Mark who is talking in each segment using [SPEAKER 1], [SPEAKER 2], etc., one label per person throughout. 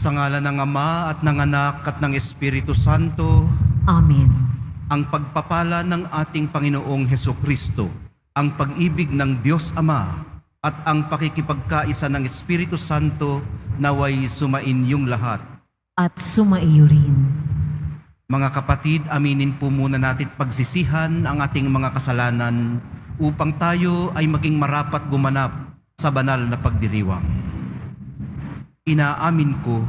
[SPEAKER 1] Sa ngalan ng Ama at ng Anak at ng Espiritu Santo,
[SPEAKER 2] Amen.
[SPEAKER 1] ang pagpapala ng ating Panginoong Hesukristo, ang pag-ibig ng Diyos Ama, at ang pakikipagkaisa ng Espiritu Santo naway sumainyong lahat.
[SPEAKER 2] At sumaiyo rin.
[SPEAKER 1] Mga kapatid, aminin po muna natin pagsisihan ang ating mga kasalanan upang tayo ay maging marapat gumanap sa banal na pagdiriwang. Inaamin ko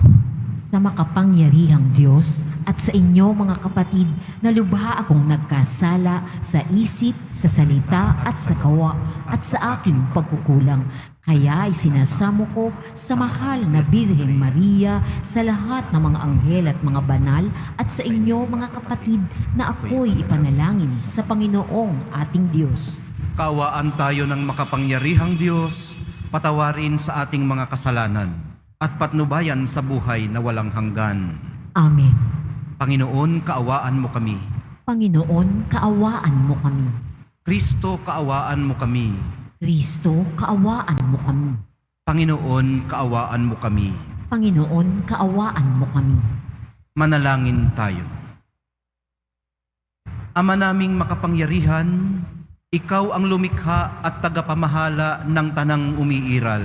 [SPEAKER 2] Sa makapangyarihang Diyos at sa inyo mga kapatid na lubha akong nagkasala sa isip, sa salita at sa kawa at sa aking pagkukulang. Kaya isinasamo ko sa mahal na Birheng Maria, sa lahat ng mga anghel at mga banal at sa inyo mga kapatid na ako'y ipanalangin sa Panginoong ating Diyos.
[SPEAKER 1] kaawaan tayo ng makapangyarihang Diyos, patawarin sa ating mga kasalanan at patnubayan sa buhay na walang hanggan.
[SPEAKER 2] Amen.
[SPEAKER 1] Panginoon, kaawaan mo kami.
[SPEAKER 2] Panginoon, kaawaan mo kami.
[SPEAKER 1] Kristo, kaawaan mo kami.
[SPEAKER 2] Kristo, kaawaan mo kami.
[SPEAKER 1] Panginoon, kaawaan mo kami.
[SPEAKER 2] Panginoon, kaawaan mo kami.
[SPEAKER 1] Manalangin tayo. Ama naming makapangyarihan, Ikaw ang lumikha at tagapamahala ng tanang umiiral.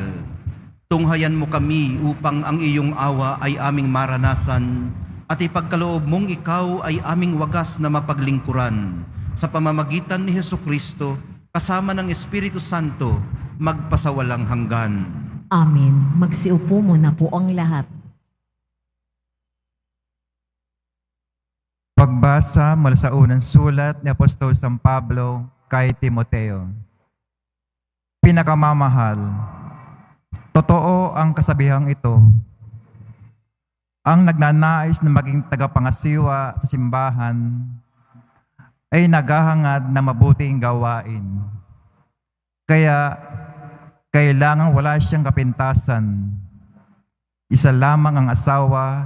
[SPEAKER 1] Tunghayan mo kami upang ang iyong awa ay aming maranasan at ipagkaloob mong ikaw ay aming wagas na mapaglingkuran sa pamamagitan ni Hesukristo kasama ng Espiritu Santo magpasawalang hanggan.
[SPEAKER 2] Amen. Magsiupo muna po ang lahat.
[SPEAKER 3] Pagbasa mula sa unang sulat ni Apostol San Pablo kay Timoteo. Pinakamamahal, totoo ang kasabihang ito. Ang nagnanais na maging tagapangasiwa sa simbahan ay naghahangad na mabuting gawain. Kaya kailangan wala siyang kapintasan. Isa lamang ang asawa,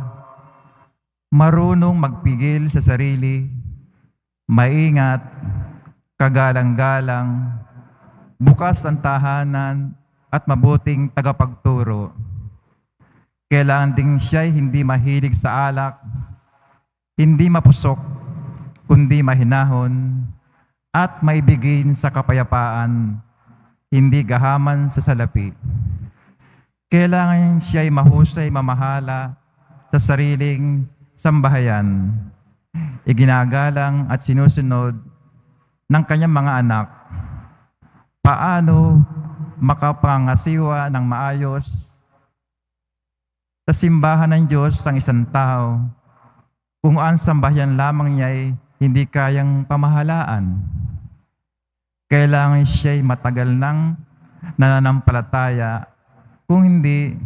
[SPEAKER 3] marunong magpigil sa sarili, maingat, kagalang-galang, bukas ang tahanan at mabuting tagapagturo. Kailangan ding siya'y hindi mahilig sa alak, hindi mapusok, kundi mahinahon, at maibigin sa kapayapaan, hindi gahaman sa salapi. Kailangan siya'y mahusay mamahala sa sariling sambahayan, iginagalang at sinusunod ng kanyang mga anak. Paano makapangasiwa ng maayos sa simbahan ng Diyos ang isang tao kung ang sambahayan lamang niya'y hindi kayang pamahalaan? Kailangan siya'y matagal nang nananampalataya, kung hindi,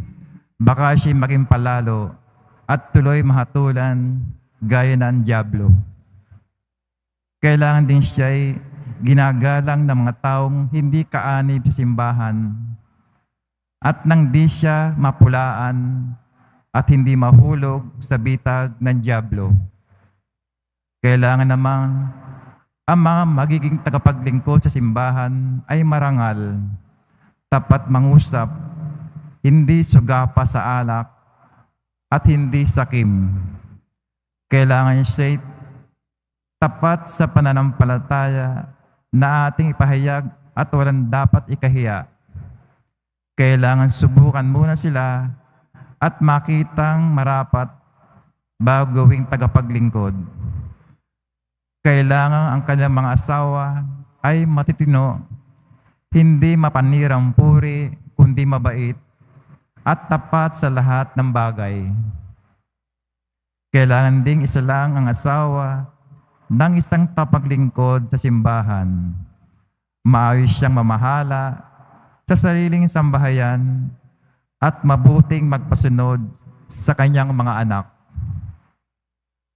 [SPEAKER 3] baka siya'y maging palalo at tuloy mahatulan gaya ng dyablo. Kailangan din siya'y ginagalang ng mga taong hindi kaanib sa simbahan at nang di siya mapulaan at hindi mahulog sa bitag ng dyablo. Kailangan namang ang mga magiging tagapaglingkod sa simbahan ay marangal, tapat mangusap, hindi sugapa sa alak at hindi sakim. Kailangan siya'y tapat sa pananampalataya na ating ipahayag at walang dapat ikahiya. Kailangan subukan muna sila at makitang marapat bago gawing tagapaglingkod. Kailangan ang kanyang mga asawa ay matitino, hindi mapanirang puri, kundi mabait, at tapat sa lahat ng bagay. Kailangan ding isa lang ang asawa ng isang tapaglingkod sa simbahan. Maayos siyang mamahala sa sariling sambahayan at mabuting magpasunod sa kanyang mga anak.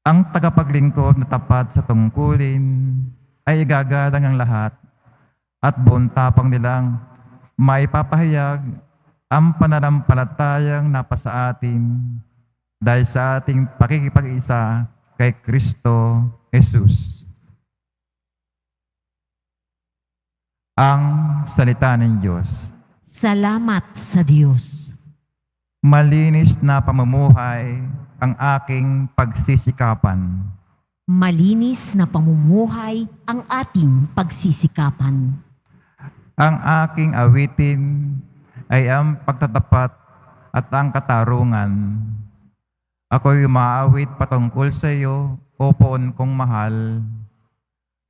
[SPEAKER 3] Ang tagapaglingkod na tapat sa tungkulin ay igagalang ang lahat at buong tapang nilang maipapahayag ang pananampalatayang napasa atin dahil sa ating pakikipag-isa kay Kristo Jesus. Ang salita ng Diyos.
[SPEAKER 2] Salamat sa Diyos.
[SPEAKER 3] Malinis na pamumuhay ang aking pagsisikapan.
[SPEAKER 2] Malinis na pamumuhay ang ating pagsisikapan.
[SPEAKER 3] Ang aking awitin ay ang pagtatapat at ang katarungan. Ako'y umaawit patungkol sa iyo, o poon kong mahal.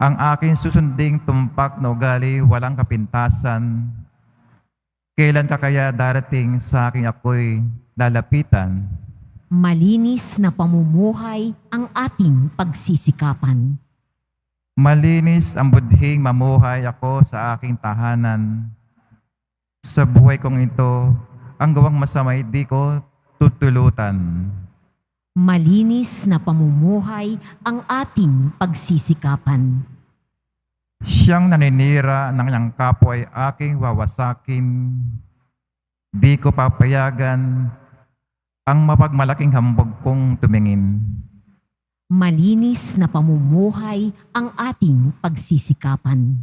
[SPEAKER 3] Ang aking susunding tumpak na ugali walang kapintasan. Kailan ka kaya darating sa aking ako'y lalapitan?
[SPEAKER 2] Malinis na pamumuhay ang ating pagsisikapan.
[SPEAKER 3] Malinis ang budhing mamuhay ako sa aking tahanan. Sa buhay kong ito, ang gawang masamay di ko tutulutan.
[SPEAKER 2] Malinis na pamumuhay ang ating pagsisikapan.
[SPEAKER 3] Siyang naninira ng iyang kapwa ay aking wawasakin. Di ko papayagan ang mapagmalaking hambog kong tumingin.
[SPEAKER 2] Malinis na pamumuhay ang ating pagsisikapan.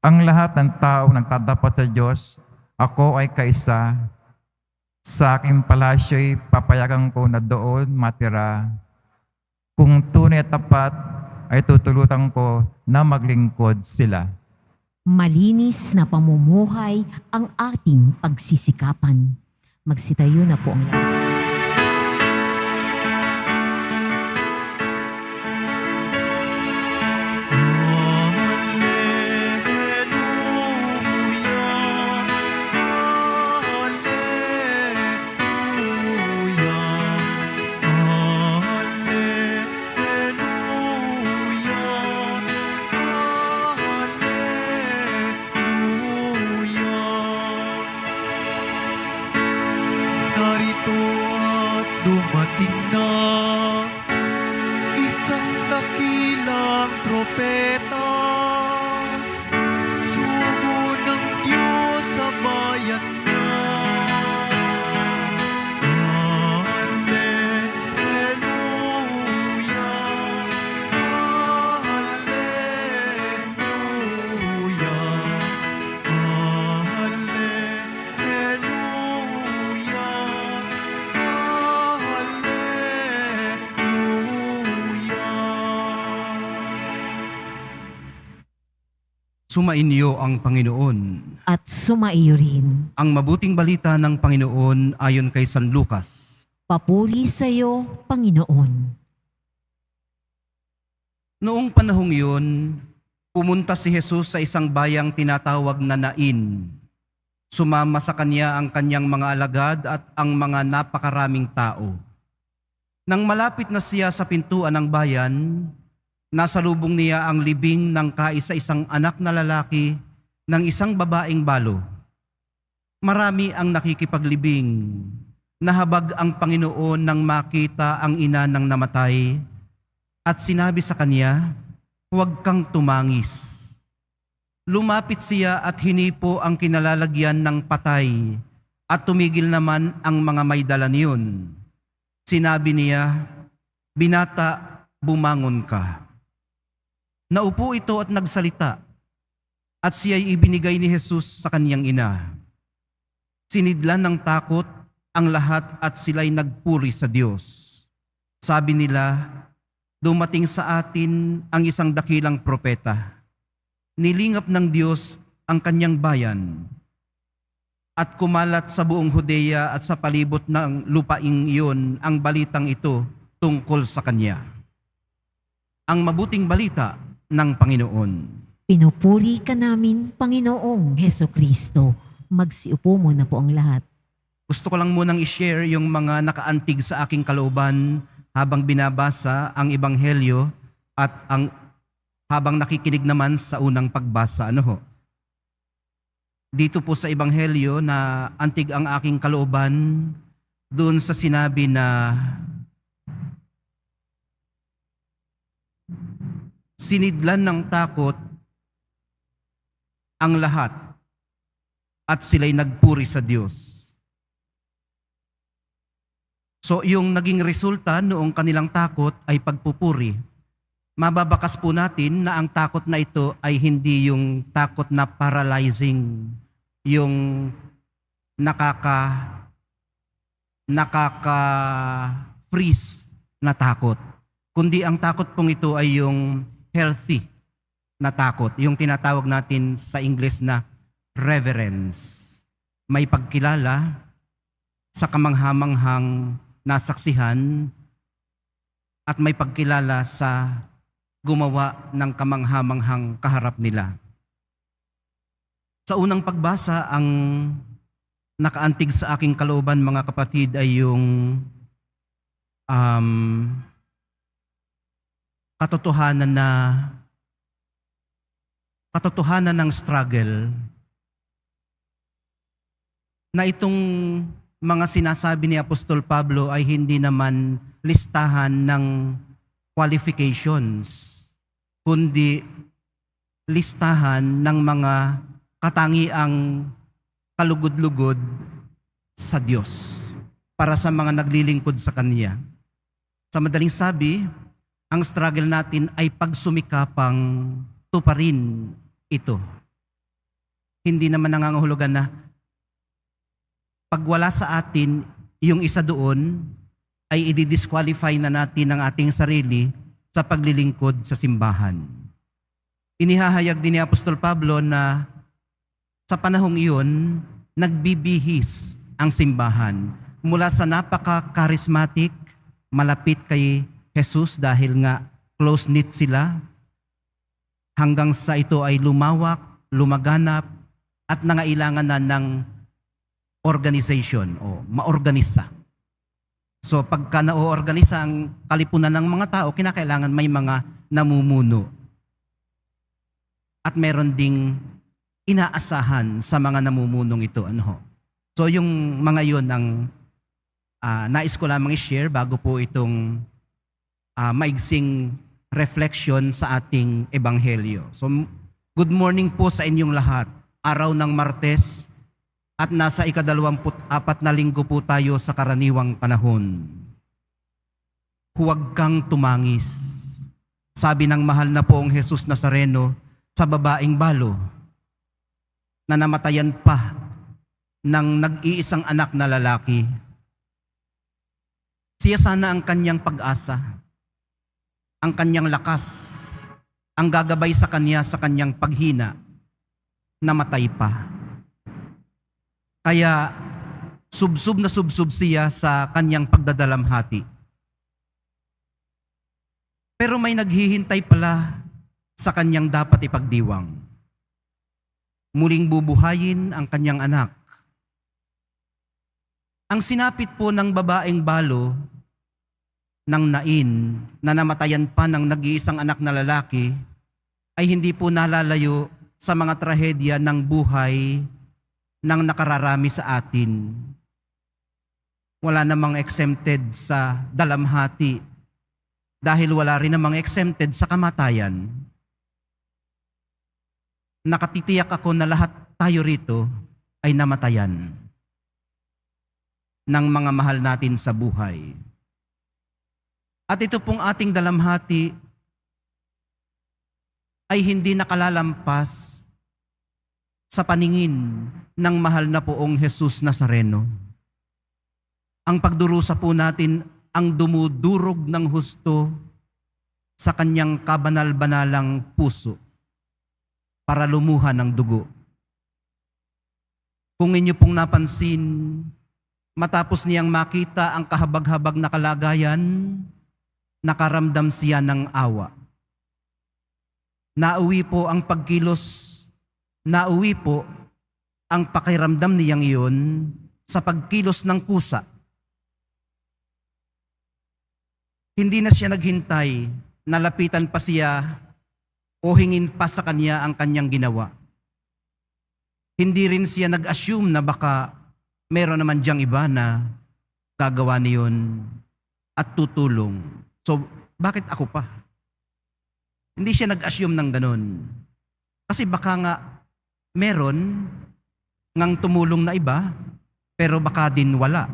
[SPEAKER 3] Ang lahat ng tao nagtatapat sa Diyos, ako ay kaisa. Sa aking palasyo'y papayagan ko na doon matira. Kung tunay at tapat, ay tutulutan ko na maglingkod sila.
[SPEAKER 2] Malinis na pamumuhay ang ating pagsisikapan. Magsitayo na po ang lahat.
[SPEAKER 4] Narito at dumating na isang dakilang propeta. Sugo ng Diyos sa bayan niya. Hallelujah,
[SPEAKER 1] Sumainyo ang Panginoon.
[SPEAKER 2] At sumaiyo rin.
[SPEAKER 1] Ang mabuting balita ng Panginoon ayon kay San Lucas.
[SPEAKER 2] Papuri sa iyo, Panginoon.
[SPEAKER 1] Noong panahong yun, pumunta si Jesus sa isang bayang tinatawag na Nain. Sumama sa kanya ang kanyang mga alagad at ang mga napakaraming tao. Nang malapit na siya sa pintuan ng bayan, nasalubong niya ang libing ng kaisa-isang anak na lalaki ng isang babaeng balo. Marami ang nakikipaglibing. Nahabag ang Panginoon nang makita ang ina ng namatay at sinabi sa kanya, "Huwag kang tumangis." Lumapit siya at hinipo ang kinalalagyan ng patay at tumigil naman ang mga may dala niyon. Sinabi niya, "Binata, bumangon ka." Naupo ito at nagsalita, at siya'y ibinigay ni Jesus sa kanyang ina. Sinidlan ng takot ang lahat at sila'y nagpuri sa Diyos. Sabi nila, "Dumating sa atin ang isang dakilang propeta. Nilingap ng Diyos ang kanyang bayan." At kumalat sa buong Judea at sa palibot ng lupaing iyon ang balitang ito tungkol sa kanya. Ang mabuting balita ng Panginoon.
[SPEAKER 2] Pinupuri ka namin, Panginoong Hesukristo. Magsiupo muna po ang lahat.
[SPEAKER 1] Gusto ko lang munang i-share yung mga nakaantig sa aking kalooban habang binabasa ang Ebanghelyo at habang nakikinig naman sa unang pagbasa. Dito po sa Ebanghelyo na antig ang aking kalooban doon sa sinabi na sinidlan ng takot ang lahat at sila'y nagpuri sa Diyos. So yung naging resulta noong kanilang takot ay pagpupuri. Mababakas po natin na ang takot na ito ay hindi yung takot na paralyzing, yung nakaka-freeze na takot. Kundi ang takot pong ito ay yung healthy na takot, yung tinatawag natin sa Ingles na reverence. May pagkilala sa kamanghamanghang nasaksihan at may pagkilala sa gumawa ng kamanghamanghang kaharap nila. Sa unang pagbasa, ang nakaantig sa aking kalooban, mga kapatid, ay yung katotohanan ng struggle na itong mga sinasabi ni Apostol Pablo ay hindi naman listahan ng qualifications, kundi listahan ng mga katangiang kalugod-lugod sa Diyos para sa mga naglilingkod sa Kanya. Sa madaling sabi, ang struggle natin ay pagsumikapang tuparin ito. Hindi naman nangangahulugan na pag wala sa atin yung isa doon, ay i-disqualify na natin ang ating sarili sa paglilingkod sa simbahan. Inihahayag din ni Apostol Pablo na sa panahong iyon, nagbibihis ang simbahan mula sa napaka-charismatic, malapit kay Jesus dahil nga close-knit sila, hanggang sa ito ay lumawak, lumaganap, at nangailangan na ng organization o maorganisa. So pagka na-organisa ang kalipunan ng mga tao, kinakailangan may mga namumuno. At meron ding inaasahan sa mga namumunong ito. So yung mga yun ang nais ko lamang i-share bago po itong maigsing reflection sa ating ebanghelyo. So good morning po sa inyong lahat. Araw ng Martes, at nasa ika-24 na linggo po tayo sa karaniwang panahon. Huwag kang tumangis, sabi ng mahal na poong Jesus Nazareno sa babaeng balo na namatayan pa ng nag-iisang anak na lalaki. Siya sana ang kanyang pag-asa, ang kanyang lakas, ang gagabay sa kanya sa kanyang paghina, namatay pa. Kaya subsub na subsub siya sa kanyang pagdadalamhati. Pero may naghihintay pala sa kanyang dapat ipagdiwang. Muling bubuhayin ang kanyang anak. Ang sinapit po ng babaeng balo ng Nain na namatayan pa ng nag-iisang anak na lalaki ay hindi po nalalayo sa mga trahedya ng buhay ng nakararami sa atin. Wala namang exempted sa dalamhati dahil wala rin namang exempted sa kamatayan. Nakatitiyak ako na lahat tayo rito ay namatayan ng mga mahal natin sa buhay. At ito pong ating dalamhati ay hindi nakalalampas sa paningin ng mahal na poong Jesus Nazareno. Ang pagdurusa po natin ang dumudurog ng husto sa kanyang kabanal-banalang puso para lumuha ng dugo. Kung inyo pong napansin, matapos niyang makita ang kahabag-habag na kalagayan, nakaramdam siya ng awa. Nauwi po ang pagkilos, nauwi po ang pakiramdam niyang iyon sa pagkilos ng kusa. Hindi na siya naghintay, nalapitan pa siya o hingin pa sa kanya ang kanyang ginawa. Hindi rin siya nag-assume na baka meron naman diyang iba na gagawa niyon at tutulong. So, bakit ako pa? Hindi siya nag-assume ng ganun. Kasi baka nga meron ngang tumulong na iba, pero baka din wala.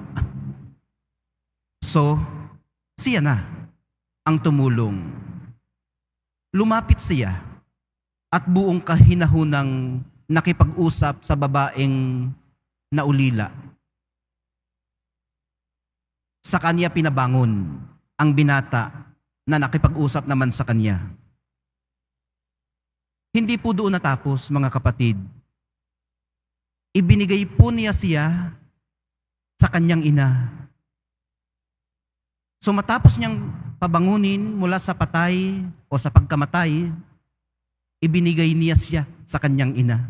[SPEAKER 1] So, siya na ang tumulong. Lumapit siya at buong kahinahunang nakipag-usap sa babaeng naulila. sa kanya pinabangon ang binata na nakipag-usap naman sa kanya. Hindi po doon natapos, mga kapatid. Ibinigay po niya siya sa kanyang ina. So matapos niyang pabangunin mula sa patay o sa pagkamatay, ibinigay niya siya sa kanyang ina.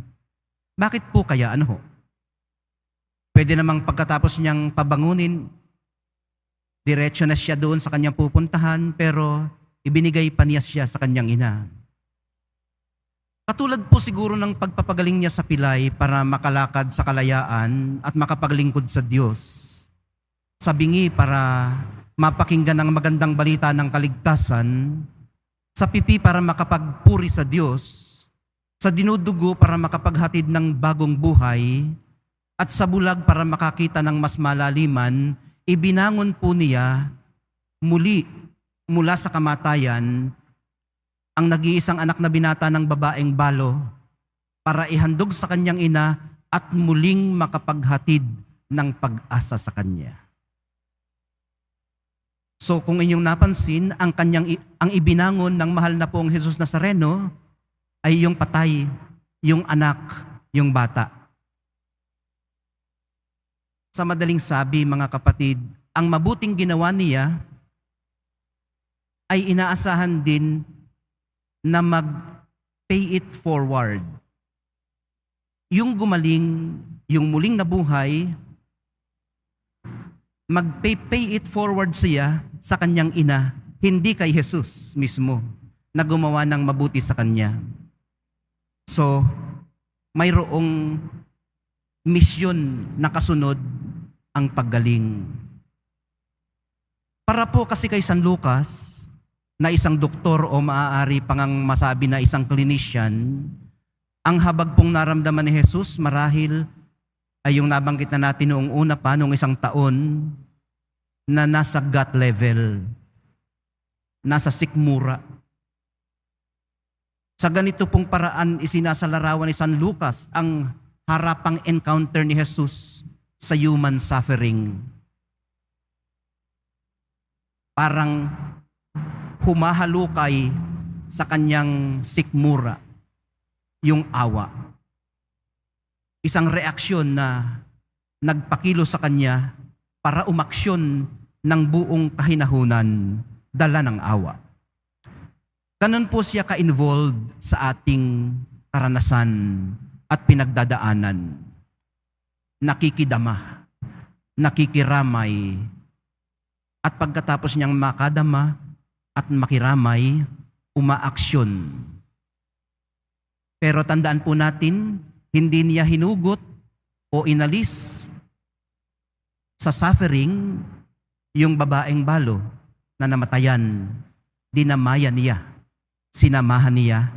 [SPEAKER 1] Bakit po kaya? Ano ho? Pwede namang pagkatapos niyang pabangunin, diretso na siya doon sa kanyang pupuntahan, pero ibinigay pa niya siya sa kanyang ina. Katulad po siguro ng pagpapagaling niya sa pilay para makalakad sa kalayaan at makapaglingkod sa Diyos. Sa bingi para mapakinggan ang magandang balita ng kaligtasan, sa pipi para makapagpuri sa Diyos, sa dinudugo para makapaghatid ng bagong buhay, at sa bulag para makakita ng mas malaliman, ibinangon po niya muli mula sa kamatayan ang nag-iisang anak na binata ng babaeng balo para ihandog sa kanyang ina at muling makapaghatid ng pag-asa sa kanya. So kung inyong napansin, ang ibinangon ng mahal na pong Jesus Nazareno ay yung patay, yung anak, yung bata. Sa madaling sabi, mga kapatid, ang mabuting ginawa niya ay inaasahan din na mag-pay it forward. Yung gumaling, yung muling nabuhay, mag-pay it forward siya sa kanyang ina, hindi kay Jesus mismo na gumawa ng mabuti sa kanya. So, mayroong misyon na kasunod ang paggaling. Para po kasi kay San Lucas, na isang doktor o maaari pangang masabi na isang clinician, ang habag pong naramdaman ni Jesus marahil ay yung nabanggit na natin noong una pa, noong isang taon, na nasa gut level, nasa sikmura. Sa ganito pong paraan, isinasalarawan ni San Lucas ang harapang encounter ni Jesus sa human suffering. Parang humahalukay sa kanyang sikmura yung awa. Isang reaksyon na nagpakilo sa kanya para umaksyon ng buong kahinahunan, dala ng awa. Ganun po siya ka-involved sa ating karanasan at pinagdadaanan. Nakikidama, nakikiramay, at pagkatapos niyang makadama at makiramay, umaaksyon. Pero tandaan po natin, hindi niya hinugot o inalis sa suffering yung babaeng balo na namatayan. Dinamayan niya, sinamahan niya,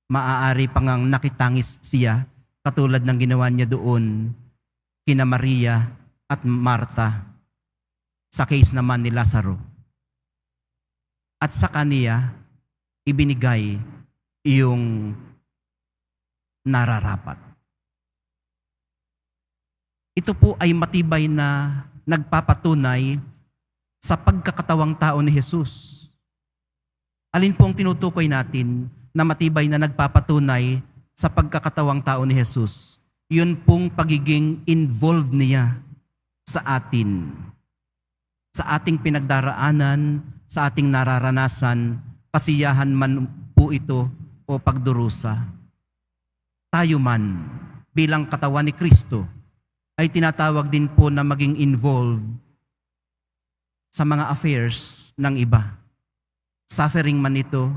[SPEAKER 1] maaari pangang nakitangis siya katulad ng ginawa niya doon kina Maria at Marta sa case naman ni Lazaro. At sa kaniya, ibinigay yung nararapat. Ito po ay matibay na nagpapatunay sa pagkakatawang tao ni Jesus. Alin po ang tinutukoy natin na matibay na nagpapatunay sa pagkakatawang tao ni Jesus? Yun pong pagiging involved niya sa atin, sa ating pinagdaraanan, sa ating nararanasan, kasiyahan man po ito o pagdurusa. Tayo man bilang katawan ni Kristo ay tinatawag din po na maging involved sa mga affairs ng iba. Suffering man ito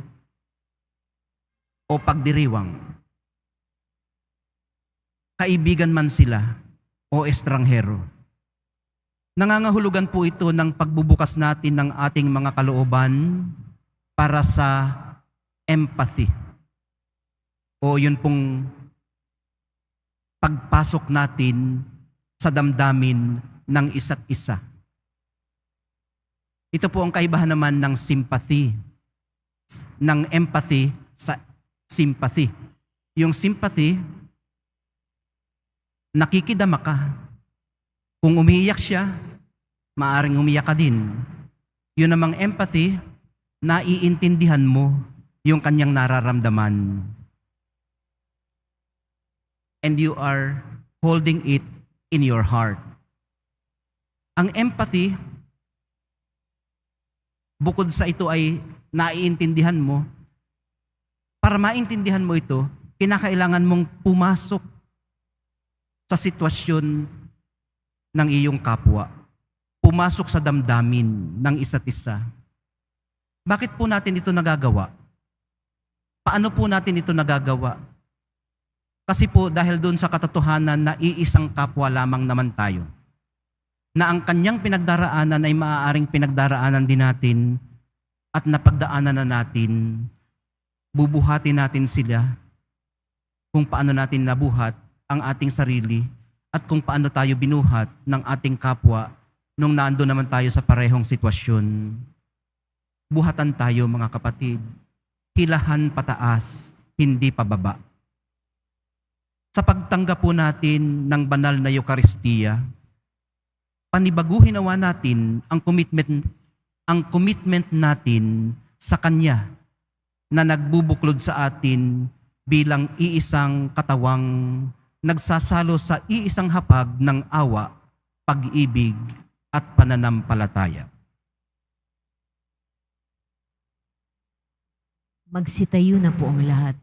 [SPEAKER 1] o pagdiriwang. Kaibigan man sila o estranghero. Nangangahulugan po ito ng pagbubukas natin ng ating mga kalooban para sa empathy. O yun pong pagpasok natin sa damdamin ng isa't isa. Ito po ang kaibahan naman ng sympathy, ng empathy sa sympathy. Yung sympathy, nakikidama ka. Kung umiiyak siya, maaring umiyak ka din. Yun namang empathy, naiintindihan mo yung kanyang nararamdaman. And you are holding it in your heart. Ang empathy, bukod sa ito ay naiintindihan mo, para maintindihan mo ito, kinakailangan mong pumasok sa sitwasyon ng iyong kapwa. Pumasok sa damdamin ng isa't isa. Bakit po natin ito nagagawa? Paano po natin ito nagagawa? Kasi po dahil doon sa katotohanan na iisang kapwa lamang naman tayo, na ang kanyang pinagdaraanan ay maaaring pinagdaraanan din natin at napagdaanan na natin, bubuhatin natin sila kung paano natin nabuhat ang ating sarili at kung paano tayo binuhat ng ating kapwa nung naando naman tayo sa parehong sitwasyon. Buhatan tayo mga kapatid, hilahan pataas, hindi pababa. Sa pagtanggap po natin ng banal na Eucharistia, panibaguhin nawa natin ang commitment natin sa Kanya na nagbubuklod sa atin bilang iisang katawang nagsasalo sa iisang hapag ng awa, pag-ibig at pananampalataya.
[SPEAKER 2] Magsitayo na po ang lahat.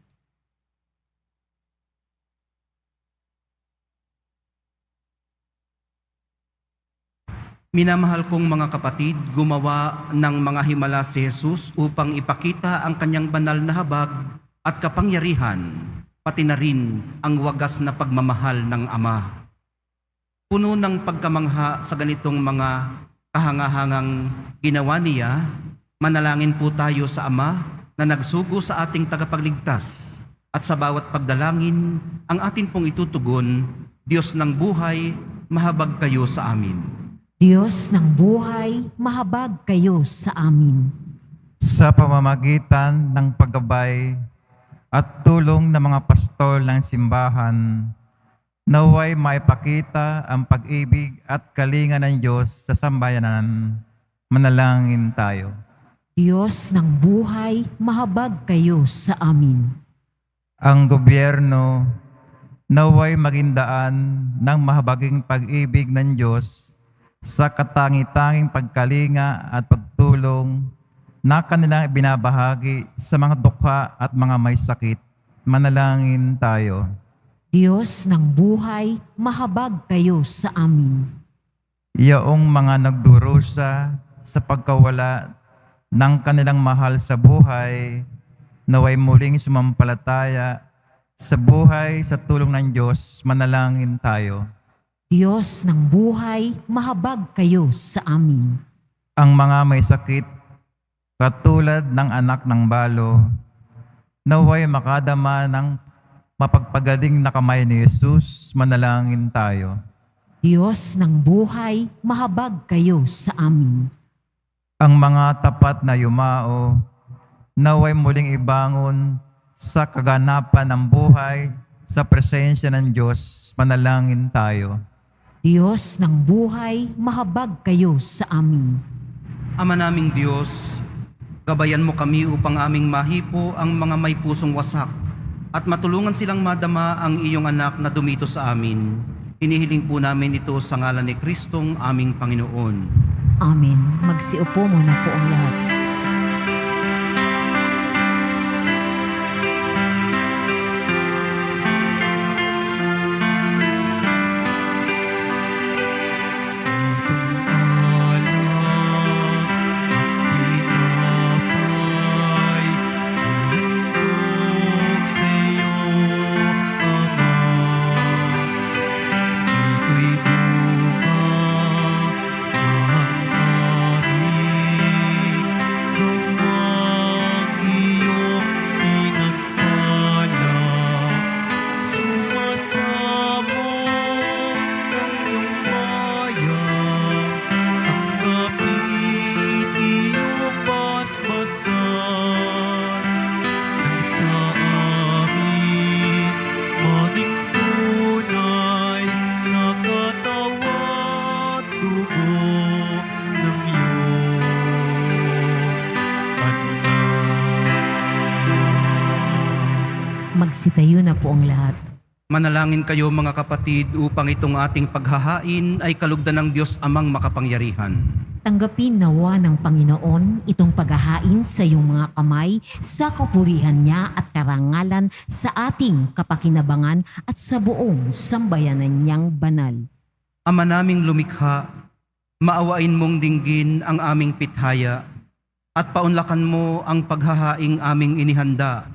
[SPEAKER 1] Minamahal kong mga kapatid, gumawa ng mga himala si Jesus upang ipakita ang kanyang banal na habag at kapangyarihan, pati na rin ang wagas na pagmamahal ng Ama. Puno ng pagkamangha sa ganitong mga kahangahangang ginawa niya, manalangin po tayo sa Ama na nagsugo sa ating tagapagligtas at sa bawat pagdalangin ang atin pong itutugon, Diyos ng buhay, mahabag kayo sa amin.
[SPEAKER 2] Diyos ng buhay, mahabag kayo sa amin.
[SPEAKER 3] Sa pamamagitan ng paggabay at tulong ng mga pastol ng simbahan, naway maipakita ang pag-ibig at kalinga ng Diyos sa sambayanan. Manalangin tayo.
[SPEAKER 2] Diyos ng buhay, mahabag kayo sa amin.
[SPEAKER 3] Ang gobyerno naway maging daan ng mahabaging pag-ibig ng Diyos sa katangi-tanging pagkalinga at pagtulong na kanilang binabahagi sa mga dukha at mga may sakit. Manalangin tayo.
[SPEAKER 2] Diyos ng buhay, mahabag kayo sa amin.
[SPEAKER 3] Iyaong mga nagdurusa sa pagkawala ng kanilang mahal sa buhay, naway muling sumampalataya sa buhay sa tulong ng Diyos. Manalangin tayo.
[SPEAKER 2] Diyos ng buhay, mahabag kayo sa amin.
[SPEAKER 3] Ang mga may sakit, katulad ng anak ng balo, naway makadama ng mapagpagaling na kamay ni Jesus. Manalangin tayo.
[SPEAKER 2] Diyos ng buhay, mahabag kayo sa amin.
[SPEAKER 3] Ang mga tapat na yumao, naway muling ibangon sa kaganapan ng buhay sa presensya ng Diyos. Manalangin tayo.
[SPEAKER 2] Diyos ng buhay, mahabag kayo sa amin.
[SPEAKER 1] Ama naming Diyos, gabayan mo kami upang aming mahipo ang mga may pusong wasak at matulungan silang madama ang iyong anak na dumito sa amin. Inihiling po namin ito sa ngalan ni Kristong aming Panginoon.
[SPEAKER 2] Amen. Magsiupo muna po ang lahat.
[SPEAKER 4] Ito'y bunga ng aming
[SPEAKER 2] Magsitayo na po ang lahat.
[SPEAKER 1] Manalangin kayo mga kapatid upang itong ating paghahain ay kalugdan ng Diyos Amang makapangyarihan.
[SPEAKER 2] Tanggapin nawa ng Panginoon itong paghahain sa iyong mga kamay sa kapurihan niya at karangalan sa ating kapakinabangan at sa buong sambayanan niyang banal.
[SPEAKER 1] Ama naming lumikha, maawain mong dinggin ang aming pithaya at paunlakan mo ang paghahaing aming inihanda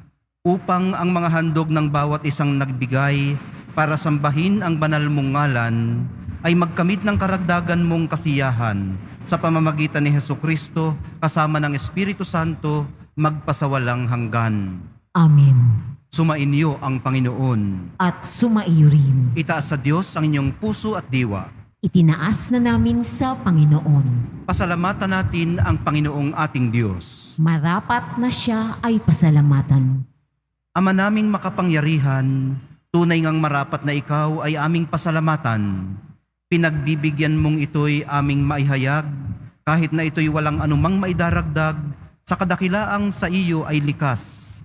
[SPEAKER 1] upang ang mga handog ng bawat isang nagbigay para sambahin ang banal mong ngalan ay magkamit ng karagdagan mong kasiyahan sa pamamagitan ni Hesukristo kasama ng Espiritu Santo magpasawalang hanggan.
[SPEAKER 2] Amen.
[SPEAKER 1] Sumainyo ang Panginoon.
[SPEAKER 2] At sumaiyo rin.
[SPEAKER 1] Itaas sa Diyos ang inyong puso at diwa.
[SPEAKER 2] Itinaas na namin sa Panginoon.
[SPEAKER 1] Pasalamatan natin ang Panginoong ating Diyos.
[SPEAKER 2] Marapat na siya ay pasalamatan.
[SPEAKER 1] Ama naming makapangyarihan, tunay ngang marapat na ikaw ay aming pasalamatan. Pinagbibigyan mong ito'y aming maihayag, kahit na ito'y walang anumang maidaragdag, sa kadakilaang sa iyo ay likas.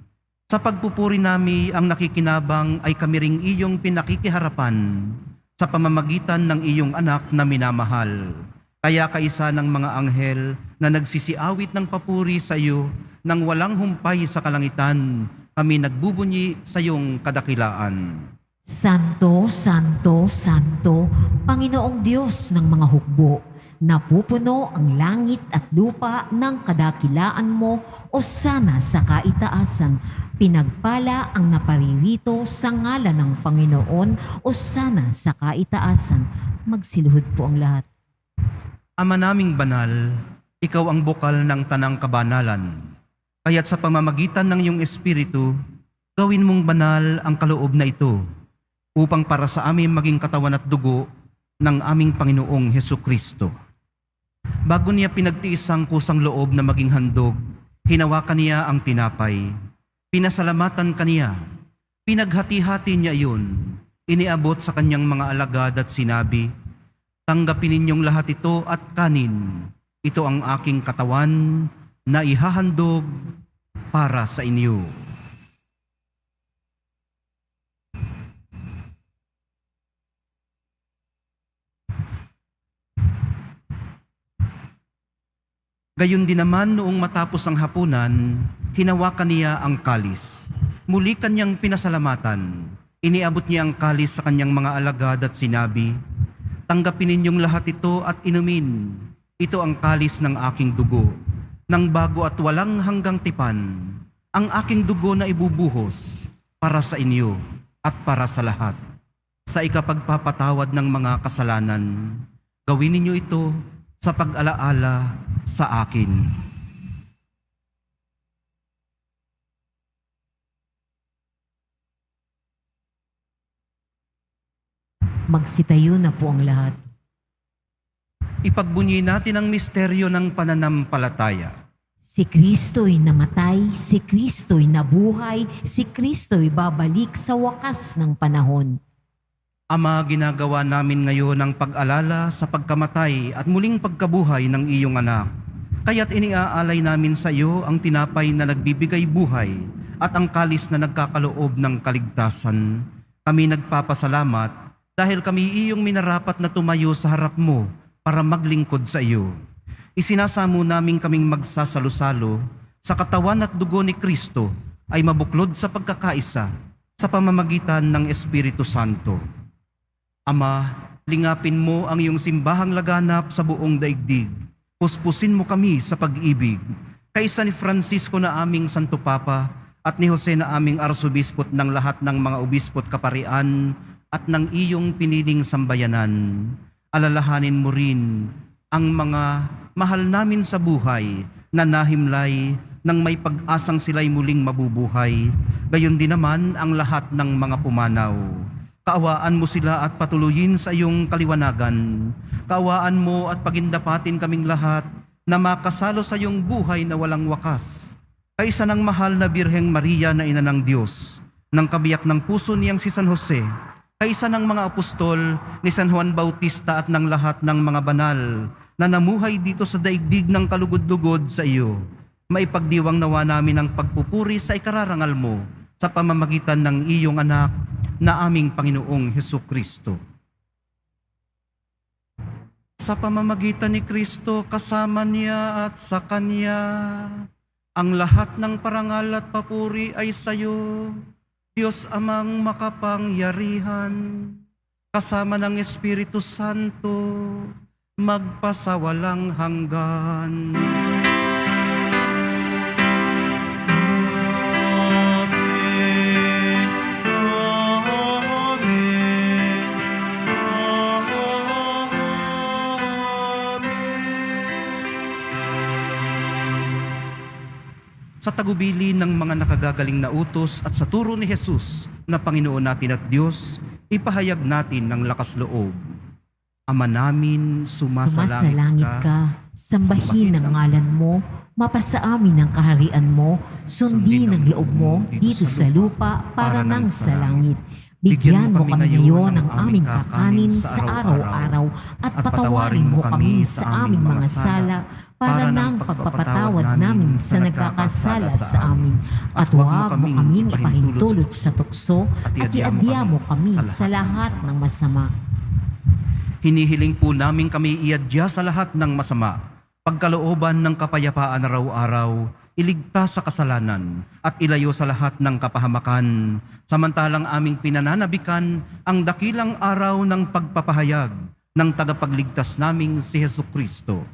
[SPEAKER 1] Sa pagpupuri nami ang nakikinabang ay kami ring iyong pinakikiharapan, sa pamamagitan ng iyong anak na minamahal. Kaya kaisa ng mga anghel na nagsisiawit ng papuri sa iyo nang walang humpay sa kalangitan, kami nagbubunyi sa iyong kadakilaan.
[SPEAKER 2] Santo, Santo, Santo, Panginoong Diyos ng mga hukbo, napupuno ang langit at lupa ng kadakilaan mo o sana sa kaitaasan. Pinagpala ang naparirito sa ngalan ng Panginoon o sana sa kaitaasan. Magsiluhod po ang lahat.
[SPEAKER 1] Ama naming banal, ikaw ang bukal ng tanang kabanalan. Kaya't sa pamamagitan ng iyong Espiritu, gawin mong banal ang kaloob na ito, upang para sa amin maging katawan at dugo ng aming Panginoong Hesukristo. Bago niya pinagtiis ang kusang loob na maging handog, hinawakan niya ang tinapay, pinasalamatan kaniya, pinaghati-hati niya iyon, iniabot sa kanyang mga alagad at sinabi, "Tanggapin ninyong lahat ito at kanin, ito ang aking katawan na ihahandog para sa inyo." Gayon din naman noong matapos ang hapunan, hinawakan niya ang kalis. Muli kanyang pinasalamatan. Iniabot niya ang kalis sa kanyang mga alagad at sinabi, "Tanggapin ninyong lahat ito at inumin. Ito ang kalis ng aking dugo, ng bago at walang hanggang tipan, ang aking dugo na ibubuhos para sa inyo at para sa lahat. Sa ikapagpapatawad ng mga kasalanan, gawin ninyo ito sa pag-alaala sa akin."
[SPEAKER 2] Magsitayo na po ang lahat.
[SPEAKER 1] Ipagbunyi natin ang misteryo ng pananampalataya.
[SPEAKER 2] Si Kristo'y namatay, si Kristo'y nabuhay, si Kristo'y babalik sa wakas ng panahon.
[SPEAKER 1] Ama, ginagawa namin ngayon ang pag-alala sa pagkamatay at muling pagkabuhay ng iyong anak. Kaya't iniaalay namin sa iyo ang tinapay na nagbibigay buhay at ang kalis na nagkakaloob ng kaligtasan. Kami nagpapasalamat dahil kami iyong minarapat na tumayo sa harap mo para maglingkod sa iyo. Isinasamo namin kaming magsasalo-salo sa katawan at dugo ni Kristo ay mabuklod sa pagkakaisa sa pamamagitan ng Espiritu Santo. Ama, lingapin mo ang iyong simbahang laganap sa buong daigdig. Puspusin mo kami sa pag-ibig. Kaisa ni Francisco na aming Santo Papa at ni Jose na aming Arsobispot ng lahat ng mga obispot kaparian at ng iyong piniling sambayanan. Alalahanin mo rin ang mga mahal namin sa buhay na nahimlay nang may pag-asang sila'y muling mabubuhay. Gayon din naman ang lahat ng mga pumanaw. Kaawaan mo sila at patuloyin sa iyong kaliwanagan. Kaawaan mo at pagindapatin kaming lahat na makasalo sa iyong buhay na walang wakas. Kaisa ng mahal na Birheng Maria na ina ng Diyos, ng kabiyak ng puso niyang si San Jose, kaisa ng mga apostol ni San Juan Bautista at ng lahat ng mga banal na namuhay dito sa daigdig ng kalugod-lugod sa iyo. Maipagdiwang nawa namin ang pagpupuri sa ikararangal mo sa pamamagitan ng iyong anak na aming Panginoong Hesukristo. Sa pamamagitan ni Kristo, kasama niya at sa Kanya, ang lahat ng parangal at papuri ay sa iyo, Diyos Amang makapangyarihan, kasama ng Espiritu Santo, magpasawalang hanggan.
[SPEAKER 4] Amen. Amen.
[SPEAKER 1] Sa tagubili ng mga nakagagaling na utos at sa turo ni Jesus na Panginoon natin at Diyos, ipahayag natin ng lakas loob. Ama namin, sumasalangit
[SPEAKER 2] Sumasalangit ka, sambahin ang ngalan mo, mapasa amin ang kaharian mo, sundin ang loob mo dito sa lupa para nang sa langit. Bigyan mo kami ngayon ng aming kakanin sa araw-araw at patawarin mo kami sa aming mga sala para ng pagpapatawad namin sa nagkakasala sa amin. At huwag mo kaming ipahintulot sa tukso at iadya mo kami sa lahat ng masama.
[SPEAKER 1] Hinihiling po namin kami iadya sa lahat ng masama, pagkalooban ng kapayapaan araw-araw, iligtas sa kasalanan at ilayo sa lahat ng kapahamakan, samantalang aming pinananabikan ang dakilang araw ng pagpapahayag ng tagapagligtas naming si Hesukristo.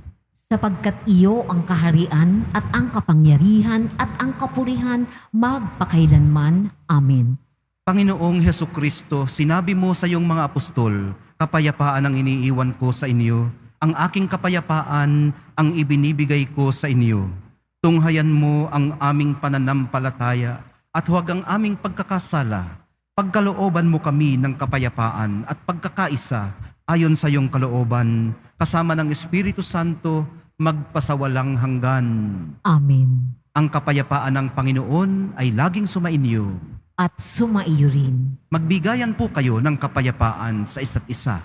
[SPEAKER 2] Sapagkat iyo ang kaharian at ang kapangyarihan at ang kapurihan magpakailanman. Amen.
[SPEAKER 1] Panginoong Hesukristo, sinabi mo sa iyong mga apostol, kapayapaan ang iniiwan ko sa inyo, ang aking kapayapaan ang ibinibigay ko sa inyo. Tunghayan mo ang aming pananampalataya at huwag ang aming pagkakasala. Pagkalooban mo kami ng kapayapaan at pagkakaisa ayon sa iyong kalooban, kasama ng Espiritu Santo, magpasawalang hanggan.
[SPEAKER 2] Amen.
[SPEAKER 1] Ang kapayapaan ng Panginoon ay laging sumainyo.
[SPEAKER 2] At sumaiyo rin.
[SPEAKER 1] Magbigayan po kayo ng kapayapaan sa isa't isa.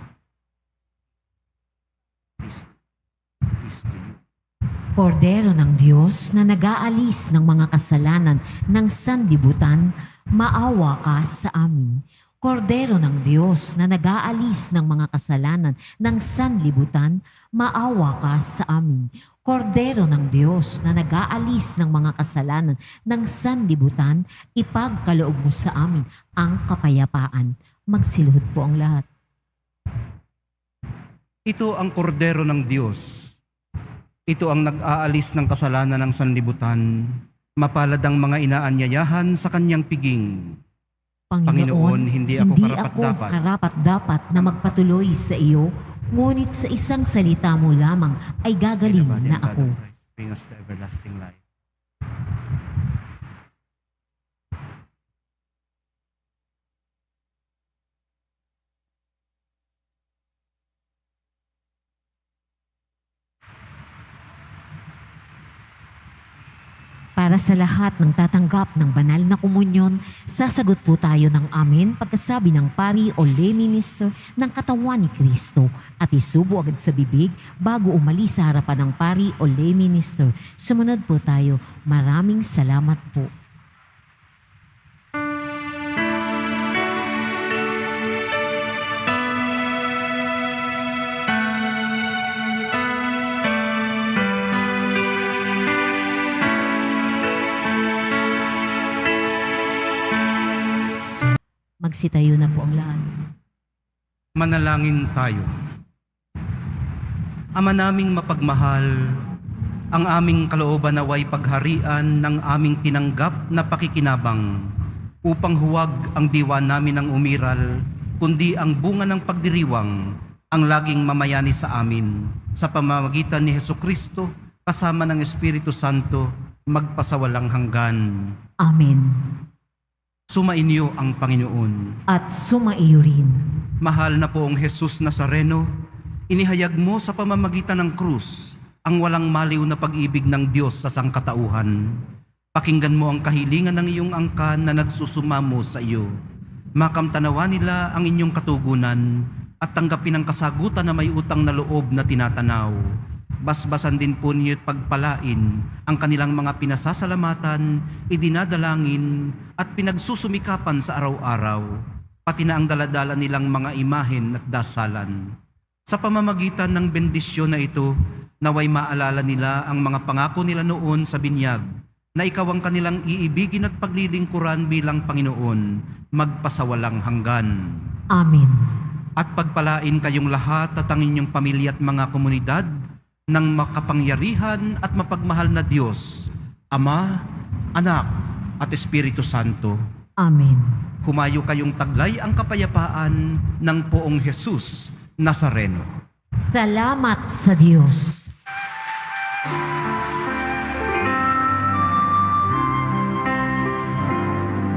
[SPEAKER 2] Kordero ng Diyos na nag-aalis ng mga kasalanan ng sanlibutan, maawa ka sa amin. Kordero ng Diyos na nag-aalis ng mga kasalanan ng sanlibutan, maawa ka sa amin. Kordero ng Diyos na nag-aalis ng mga kasalanan ng sanlibutan, ipagkaloob mo sa amin ang kapayapaan. Magsiluhod po ang lahat.
[SPEAKER 1] Ito ang kordero ng Diyos. Ito ang nag-aalis ng kasalanan ng sanlibutan. Mapalad ang mga inaanyayahan sa kanyang piging. Panginoon, hindi ako karapat-dapat
[SPEAKER 2] karapat-dapat na magpatuloy sa iyo, ngunit sa isang salita mo lamang ay gagaling na ako.
[SPEAKER 1] Bring us to everlasting life.
[SPEAKER 2] Para sa lahat ng tatanggap ng banal na komunyon, sasagot po tayo ng amen pagkasabi ng pari o lay minister ng katawan ni Kristo at isubo agad sa bibig bago umalis sa harapan ng pari o lay minister. Sumunod po tayo. Maraming salamat po. Magsitayo na po ang lahat.
[SPEAKER 1] Manalangin tayo. Ama naming mapagmahal, ang aming kalooban naway pagharian ng aming tinanggap na pakikinabang upang huwag ang diwa namin ang umiral, kundi ang bunga ng pagdiriwang ang laging mamayani sa amin sa pamamagitan ni Hesukristo kasama ng Espiritu Santo magpasawalang hanggan.
[SPEAKER 2] Amen.
[SPEAKER 1] Sumainyo ang Panginoon.
[SPEAKER 2] At sumaiyo rin.
[SPEAKER 1] Mahal na poong Jesus Nazareno, inihayag mo sa pamamagitan ng krus ang walang maliw na pag-ibig ng Diyos sa sangkatauhan. Pakinggan mo ang kahilingan ng iyong angkan na nagsusumamo sa iyo. Makamtanawa nila ang inyong katugunan at tanggapin ang kasagutan na may utang na loob na tinatanaw. Basbasan din po niyo't pagpalain ang kanilang mga pinasasalamatan, idinadalangin at pinagsusumikapan sa araw-araw, pati na ang daladala nilang mga imahen at dasalan. Sa pamamagitan ng bendisyon na ito, naway maalala nila ang mga pangako nila noon sa binyag, na ikaw ang kanilang iibigin at paglilingkuran bilang Panginoon, magpasawalang hanggan.
[SPEAKER 2] Amen.
[SPEAKER 1] At pagpalain kayong lahat at ang inyong pamilya at mga komunidad ng makapangyarihan at mapagmahal na Diyos, Ama, Anak, at Espiritu Santo.
[SPEAKER 2] Amen.
[SPEAKER 1] Humayo kayong taglay ang kapayapaan ng Poong Jesus Nazareno.
[SPEAKER 2] Salamat sa Diyos.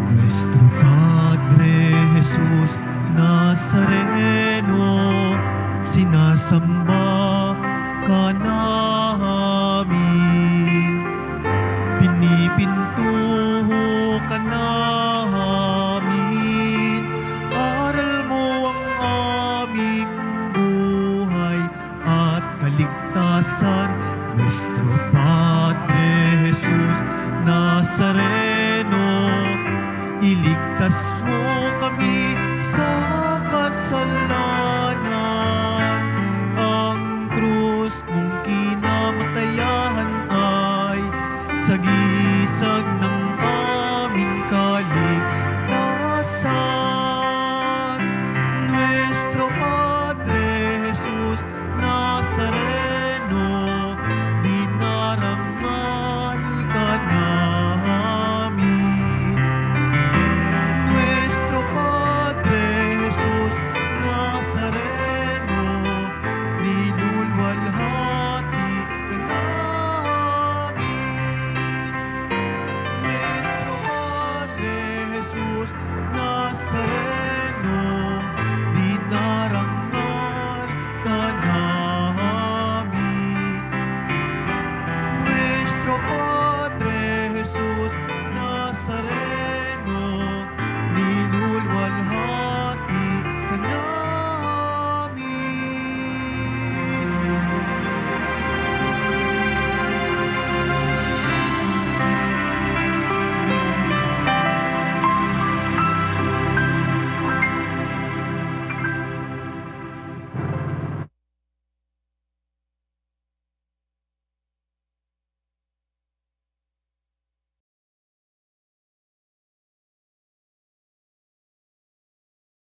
[SPEAKER 4] Nuestro Padre Jesus Nazareno, sinasamba ka namin, pinipintuho ka namin, aral mo ang aming buhay at kaligtasan. Nuestro Padre Jesus Nazareno, iligtas mo kami sa kasalanan.